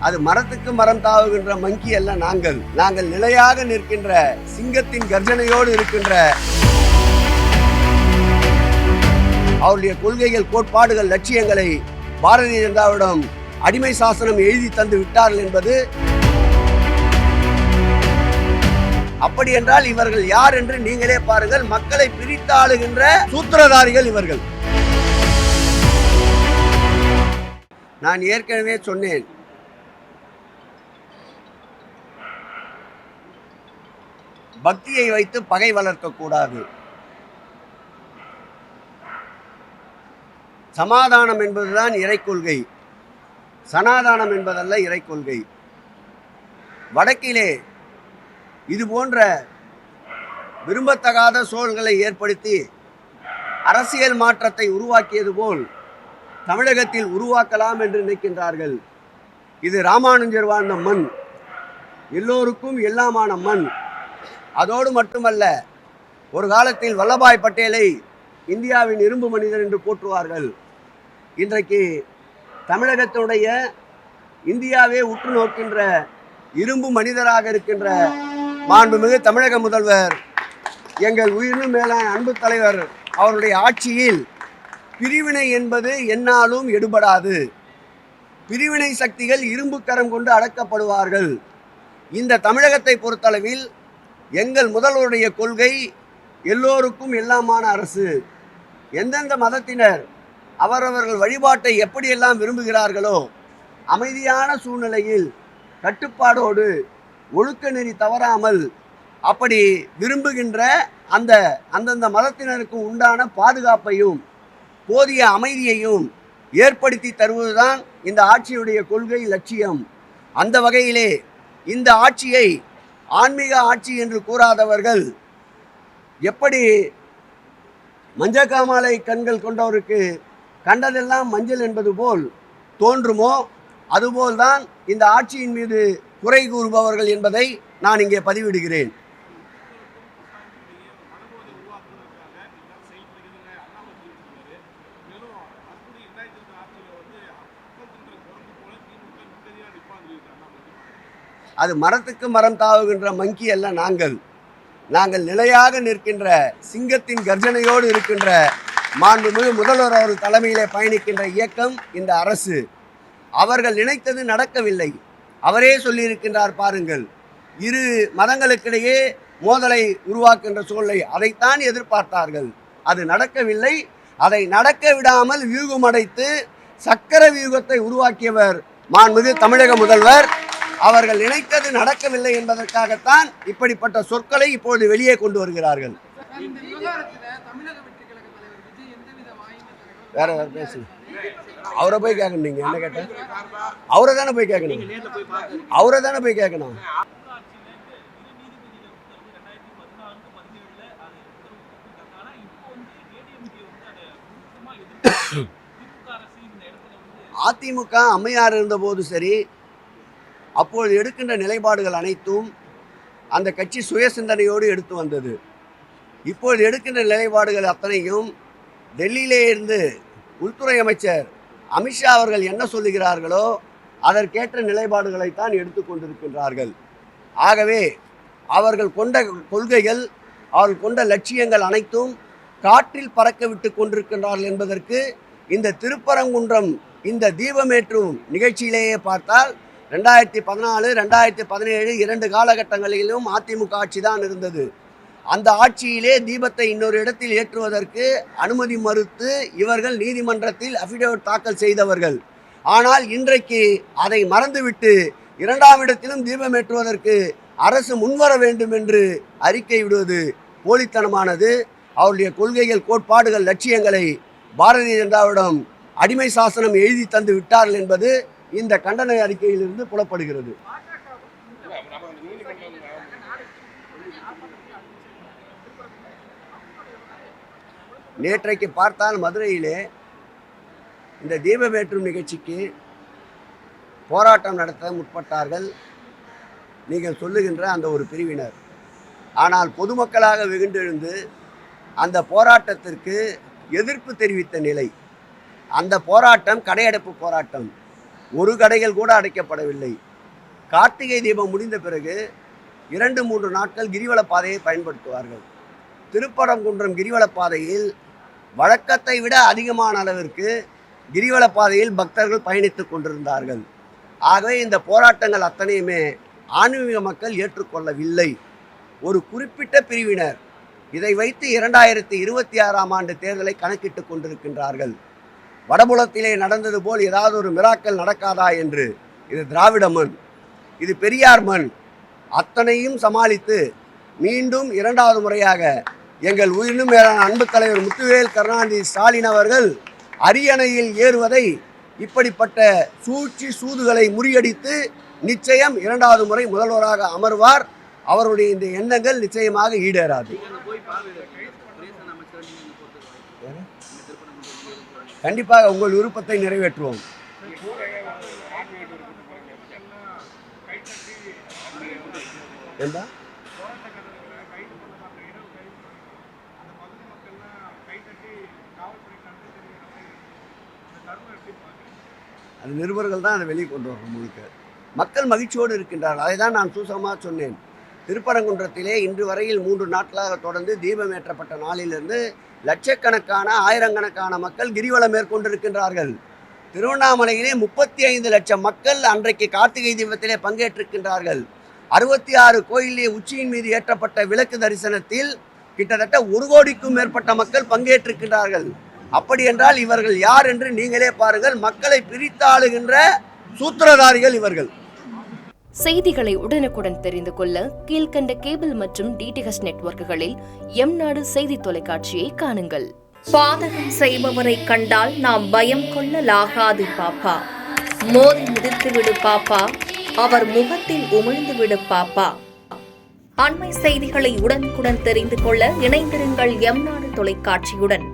அது மரத்துக்கு மரம் தாவுகின்ற மங்கி அல்ல. நாங்கள் நிலையாக நிற்கின்ற சிங்கத்தின் கர்ஜனையோடு இருக்கின்ற அவருடைய கொள்கைகள், கோட்பாடுகள், லட்சியங்களை பாரதிய ஜனதாவிடம் அடிமை சாசனம் எழுதி தந்து விட்டார்கள் என்பது. அப்படி என்றால் இவர்கள் யார் என்று நீங்களே பாருங்கள். மக்களை பிரித்து ஆளுகின்ற சூத்திரதாரிகள் இவர்கள். நான் ஏற்கனவே சொன்னேன், பக்தியை வைத்து பகை வளர்க்கக்கூடாது. சமாதானம் என்பதுதான் இறை கொள்கை, சனாதானம் என்பதல்ல இறை கொள்கை. வடக்கிலே இது போன்ற விரும்பத்தகாத சூழல்களை ஏற்படுத்தி அரசியல் மாற்றத்தை உருவாக்கியது போல் தமிழகத்தில் உருவாக்கலாம் என்று நினைக்கின்றார்கள். இது ராமானுஜர் வாழ்ந்த மண், எல்லோருக்கும் எல்லாமான மண். அதோடு மட்டுமல்ல, ஒரு காலத்தில் வல்லபாய் பட்டேலை இந்தியாவின் இரும்பு மனிதர் என்று போற்றுவார்கள். இன்றைக்கு தமிழகத்தினுடைய இந்தியாவே உற்று நோக்கின்ற இரும்பு மனிதராக இருக்கின்ற மாண்புமிகு தமிழக முதல்வர் எங்கள் உயிரினும் மேலான அன்பு தலைவர் அவருடைய ஆட்சியில் பிரிவினை என்பது எந்நாளும் எடுபடாது. பிரிவினை சக்திகள் இரும்பு கரம் கொண்டு அடக்கப்படுவார்கள். இந்த தமிழகத்தை பொறுத்தளவில் எங்கள் முதல்வருடைய கொள்கை எல்லோருக்கும் எல்லாமான அரசு. எந்தெந்த மதத்தினர் அவரவர்கள் வழிபாட்டை எப்படியெல்லாம் விரும்புகிறார்களோ அமைதியான சூழ்நிலையில் கட்டுப்பாடோடு ஒழுக்க நெறி தவறாமல் அப்படி விரும்புகின்ற அந்தந்த மதத்தினருக்கு உண்டான பாதுகாப்பையும் போதிய அமைதியையும் ஏற்படுத்தி தருவதுதான் இந்த ஆட்சியுடைய கொள்கை, லட்சியம். அந்த வகையிலே இந்த ஆட்சியை ஆன்மீக ஆட்சி என்று கூறாதவர்கள் எப்படி மஞ்சக்காமாலை கண்கள் கொண்டவருக்கு கண்டதெல்லாம் மஞ்சள் என்பது போல் தோன்றுமோ அதுபோல்தான் இந்த ஆட்சியின் மீது குறை கூறுபவர்கள் என்பதை நான் இங்கே பதிவிடுகிறேன். அது மரத்துக்கு மரம் தாவுகின்ற மங்கி அல்ல. நாங்கள் நிலையாக நிற்கின்ற சிங்கத்தின் கர்ஜனையோடு இருக்கின்ற மாண்புமிகு முதல்வர் அவர்கள் தலைமையிலே பயணிக்கின்ற இயக்கம் இந்த அரசு. அவர்கள் நினைத்தது நடக்கவில்லை. அவரே சொல்லியிருக்கின்றார் பாருங்கள், இரு மதங்களுக்கிடையே மோதலை உருவாக்குகின்ற சூழலை அதைத்தான் எதிர்பார்த்தார்கள். அது நடக்கவில்லை. அதை நடக்க விடாமல் வியூகம் அடைத்து சக்கர வியூகத்தை உருவாக்கியவர் மாண்புமிகு தமிழக முதல்வர். அவர்கள் நினைத்தது நடக்கவில்லை என்பதற்காகத்தான் இப்படிப்பட்ட சொற்களை இப்பொழுது வெளியே கொண்டு வருகிறார்கள். வேற பேசுங்க. அவரை போய் கேட்கணும். நீங்க என்ன கேட்ட? அவரை தானே போய் கேட்கணும். அவரை தானே போய் கேட்கணும். அதிமுக அம்மையார் இருந்தபோது சரி, அப்பொழுது எடுக்கின்ற நிலைப்பாடுகள் அனைத்தும் அந்த கட்சி சுய சிந்தனையோடு எடுத்து வந்தது. இப்பொழுது எடுக்கின்ற நிலைப்பாடுகள் அத்தனையும் டெல்லியிலே இருந்து உள்துறை அமைச்சர் அமித்ஷா அவர்கள் என்ன சொல்லுகிறார்களோ அதற்கேற்ற நிலைப்பாடுகளைத்தான் எடுத்து கொண்டிருக்கின்றார்கள். ஆகவே அவர்கள் கொண்ட கொள்கைகள், அவர்கள் கொண்ட லட்சியங்கள் அனைத்தும் காற்றில் பறக்க விட்டு கொண்டிருக்கின்றார்கள் என்பதற்கு இந்த திருப்பரங்குன்றம் இந்த தீபமேற்றும் நிகழ்ச்சியிலேயே பார்த்தால் 2014, 2017 2 காலகட்டங்களிலும் அதிமுக ஆட்சி தான் இருந்தது. அந்த ஆட்சியிலே தீபத்தை இன்னொரு இடத்தில் ஏற்றுவதற்கு அனுமதி மறுத்து இவர்கள் நீதிமன்றத்தில் அஃபிடவிட் தாக்கல் செய்தவர்கள். ஆனால் இன்றைக்கு அதை மறந்துவிட்டு 2ஆம் இடத்திலும் தீபம் ஏற்றுவதற்கு அரசு முன்வர வேண்டும் என்று அறிக்கை விடுவது போலித்தனமானது. அவருடைய கொள்கைகள், கோட்பாடுகள், லட்சியங்களை பாரதிய ஜனதாவிடம் அடிமை சாசனம் எழுதி தந்து விட்டார்கள் என்பது இந்த கண்டன அறிக்கையிலிருந்து புலப்படுகிறது. நேற்றைக்கு பார்த்தால் மதுரையிலே இந்த தீபமேற்றும் நிகழ்ச்சிக்கு போராட்டம் நடத்த முற்பட்டார்கள் நீங்கள் சொல்லுகின்ற அந்த ஒரு பிரிவினர். ஆனால் பொதுமக்களாக வெகுண்டெழுந்து அந்த போராட்டத்திற்கு எதிர்ப்பு தெரிவித்த நிலை. அந்த போராட்டம் கடையடைப்பு போராட்டம். ஒரு கடைகள் கூட அடைக்கப்படவில்லை. கார்த்திகை தீபம் முடிந்த பிறகு 2-3 நாட்கள் கிரிவல பாதையை பயன்படுத்துவார்கள். திருப்பரங்குன்றம் கிரிவல பாதையில் வழக்கத்தை விட அதிகமான அளவிற்கு கிரிவல பாதையில் பக்தர்கள் பயணித்துக் கொண்டிருந்தார்கள். ஆகவே இந்த போராட்டங்கள் அத்தனையுமே ஆன்மீக மக்கள் ஏற்றுக்கொள்ளவில்லை. ஒரு குறிப்பிட்ட பிரிவினர் இதை வைத்து 2026ஆம் ஆண்டு தேர்தலை கணக்கிட்டு கொண்டிருக்கின்றார்கள். வடபுலத்திலே நடந்தது போல் ஏதாவது ஒரு மிராக்கல் நடக்காதா என்று. இது திராவிட மண், இது பெரியார் மண். அத்தனையும் சமாளித்து மீண்டும் 2வது முறையாக எங்கள் உயிரினும் மேலான அன்பு தலைவர் முத்துவேல் கருணாநிதி ஸ்டாலின் அவர்கள் அரியணையில் ஏறுவதை, இப்படிப்பட்ட சூழ்ச்சி சூதுகளை முறியடித்து நிச்சயம் 2வது முறை முதல்வராக அமர்வார். அவருடைய இந்த எண்ணங்கள் நிச்சயமாக ஈடேறாது. கண்டிப்பாக உங்கள் விருப்பத்தை நிறைவேற்றுவோம். அது நிருபர்கள் தான் அதை வெளியே கொண்டு வரணும். முழுக்க மக்கள் மகிழ்ச்சியோடு இருக்கின்றார்கள். அதை தான் நான் சூசகமாக சொன்னேன். திருப்பரங்குன்றத்திலே இன்று வரையில் 3 நாட்களாக தொடர்ந்து தீபம் ஏற்றப்பட்ட நாளிலிருந்து லட்சக்கணக்கான ஆயிரக்கணக்கான மக்கள் கிரிவலம் மேற்கொண்டிருக்கின்றார்கள். திருவண்ணாமலையிலே 35 லட்சம் மக்கள் அன்றைக்கு கார்த்திகை தீபத்திலே பங்கேற்றிருக்கின்றார்கள். 66 கோயிலே உச்சியின் மீது ஏற்றப்பட்ட விளக்கு தரிசனத்தில் கிட்டத்தட்ட 1 கோடிக்கும் மேற்பட்ட மக்கள் பங்கேற்றிருக்கின்றார்கள். அப்படி என்றால் இவர்கள் யார் என்று நீங்களே பாருங்கள். மக்களை பிரித்தாளுகின்ற சூத்திரதாரிகள் இவர்கள். செய்திகளை உடனுக்குடன் தெரிந்து கொள்ள கீழ்கண்ட கேபிள் மற்றும் டிடிஹெச் நெட்வொர்க்குகளில் எம்நாடு செய்தி தொலைக்காட்சியை காணுங்கள். பாதகம் செய்பவரை கண்டால் நாம் பயம் கொள்ளலாகாது பாப்பா. மோதி மிதித்துவிடு பாப்பா, அவர் முகத்தில் உமிழ்ந்துவிடு பாப்பா. அண்மை செய்திகளை உடனுக்குடன் தெரிந்து கொள்ள இணைந்திருங்கள் எம்நாடு தொலைக்காட்சியுடன்.